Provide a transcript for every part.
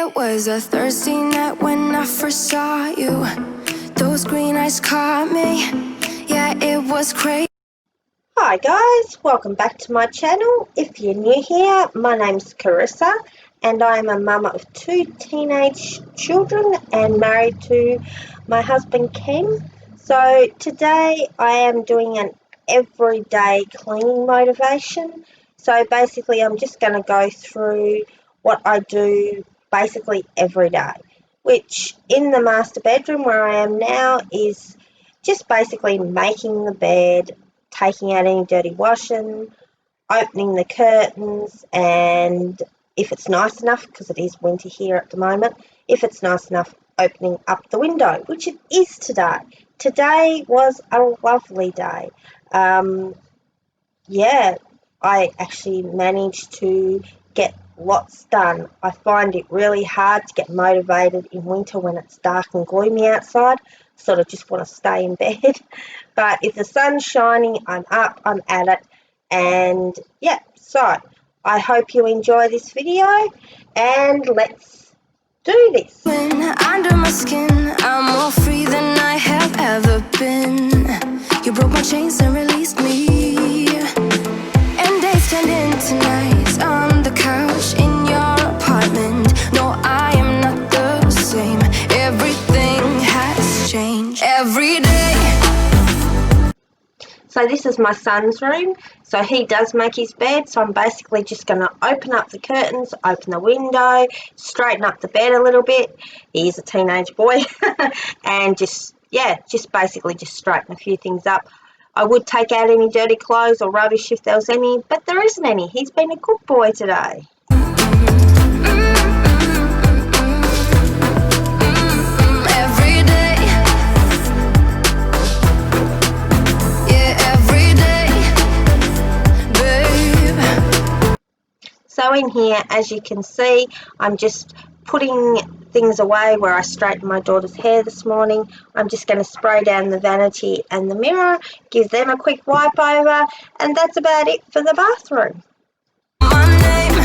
It was a Thursday night when I first saw you. Those green eyes caught me. Yeah, it was crazy. Hi guys, welcome back to my channel. If you're new here, my name's Carissa and I am a mama of 2 teenage children and married to my husband Ken. So today I am doing an everyday cleaning motivation. So basically I'm just going to go through what I do basically every day, which in the master bedroom where I am now is just basically making the bed, taking out any dirty washing, opening the curtains, and if it's nice enough, because it is winter here at the moment, if it's nice enough, opening up the window, which it is today. Today was a lovely day. Yeah, I actually managed to get lots done. I find it really hard to get motivated in winter when it's dark and gloomy outside. Sort of just want to stay in bed. But if the sun's shining, I'm up, I'm at it. And yeah, so I hope you enjoy this video and let's do this. When under my skin, I'm more free than I have ever been. You broke my chains and released me. And days turned into nights on the couch in your apartment. No, I am not the same. Everything has changed every day. So this is my son's room. So he does make his bed. So I'm basically just going to open up the curtains, open the window, straighten up the bed a little bit. He is a teenage boy. And just basically just straighten a few things up. I would take out any dirty clothes or rubbish if there was any, but there isn't any. He's been a good boy today. So in here, as you can see, I'm just putting things away where I straightened my daughter's hair this morning. I'm just going to spray down the vanity and the mirror, give them a quick wipe over, and that's about it for the bathroom. My name,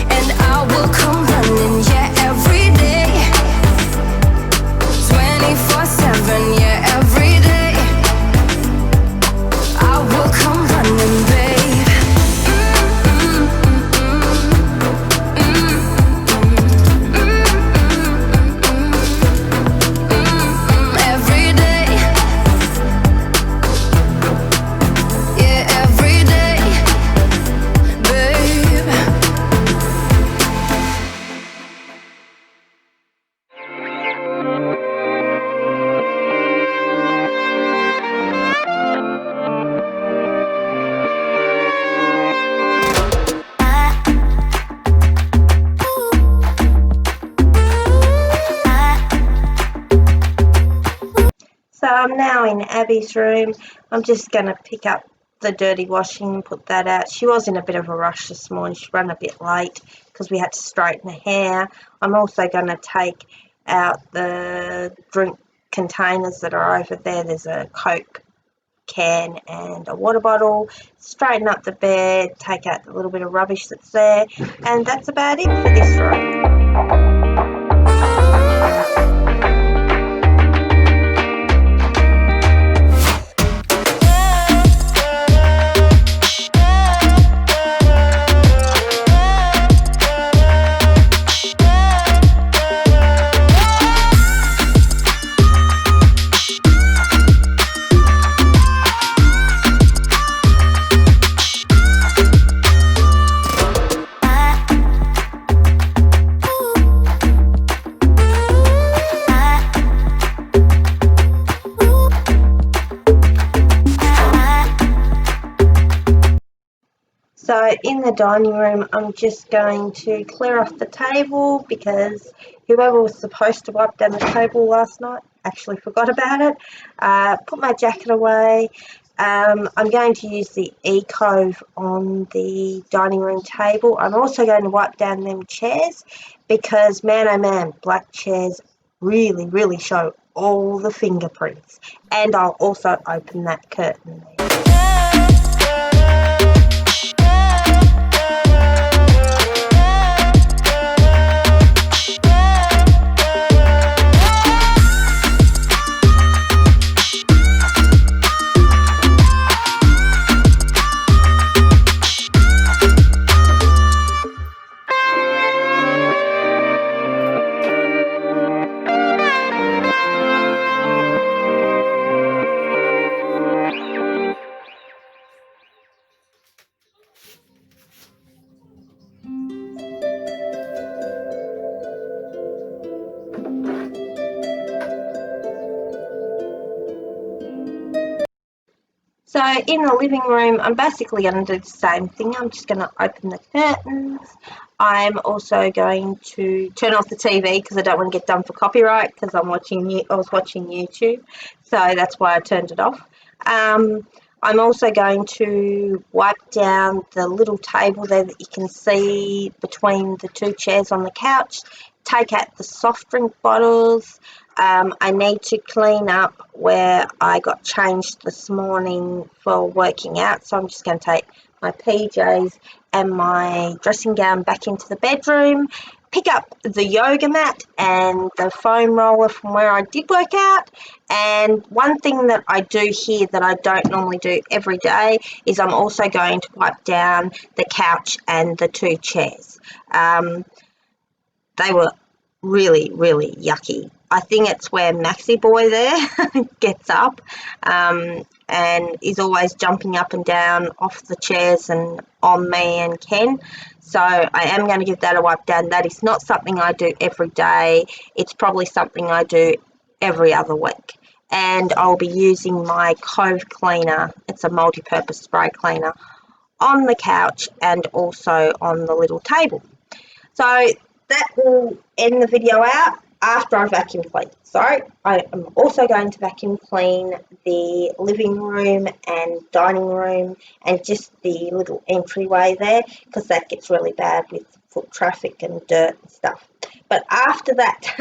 and I will come running, yeah, every day. 24/7, yeah, every day. I will come running, babe. So I'm now in Abby's room. I'm just going to pick up the dirty washing and put that out. She was in a bit of a rush this morning. She ran a bit late because we had to straighten her hair. I'm also going to take out the drink containers that are over there. There's a Coke can and a water bottle. Straighten up the bed, take out the little bit of rubbish that's there. And that's about it for this room. So in the dining room, I'm just going to clear off the table because whoever was supposed to wipe down the table last night actually forgot about it. Put my jacket away. I'm going to use the E-Cove on the dining room table. I'm also going to wipe down them chairs because, man oh man, black chairs really show all the fingerprints. And I'll also open that curtain there. So in the living room, I'm basically going to do the same thing. I'm just going to open the curtains. I'm also going to turn off the TV because I don't want to get done for copyright because I was watching YouTube, so that's why I turned it off. I'm also going to wipe down the little table there that you can see between the two chairs on the couch, take out the soft drink bottles. I need to clean up where I got changed this morning for working out, so I'm just going to take my PJs and my dressing gown back into the bedroom, pick up the yoga mat and the foam roller from where I did work out. And one thing that I do here that I don't normally do every day is I'm also going to wipe down the couch and the two chairs. They were really, really yucky. I think it's where Maxi Boy there gets up and is always jumping up and down off the chairs and on me and Ken. So I am going to give that a wipe down. That is not something I do every day. It's probably something I do every other week. And I'll be using my Cove cleaner. It's a multi-purpose spray cleaner on the couch and also on the little table. So that will end the video out after I vacuum clean. So I am also going to vacuum clean the living room and dining room and just the little entryway there because that gets really bad with foot traffic and dirt and stuff. But after that,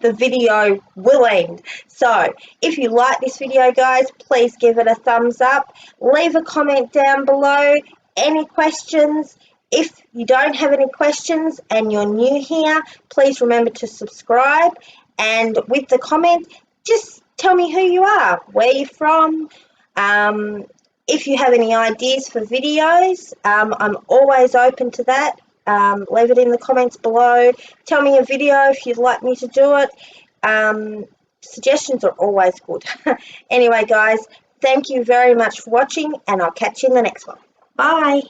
the video will end. So if you like this video, guys, please give it a thumbs up. Leave a comment down below. Any questions? If you don't have any questions and you're new here, please remember to subscribe. And with the comment, just tell me who you are, where you're from. If you have any ideas for videos, I'm always open to that. Leave it in the comments below. Tell me a video if you'd like me to do it. Suggestions are always good. Anyway, guys, thank you very much for watching, and I'll catch you in the next one. Bye.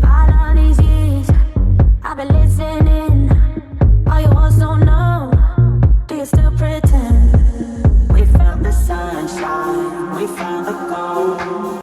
All of these years I've been listening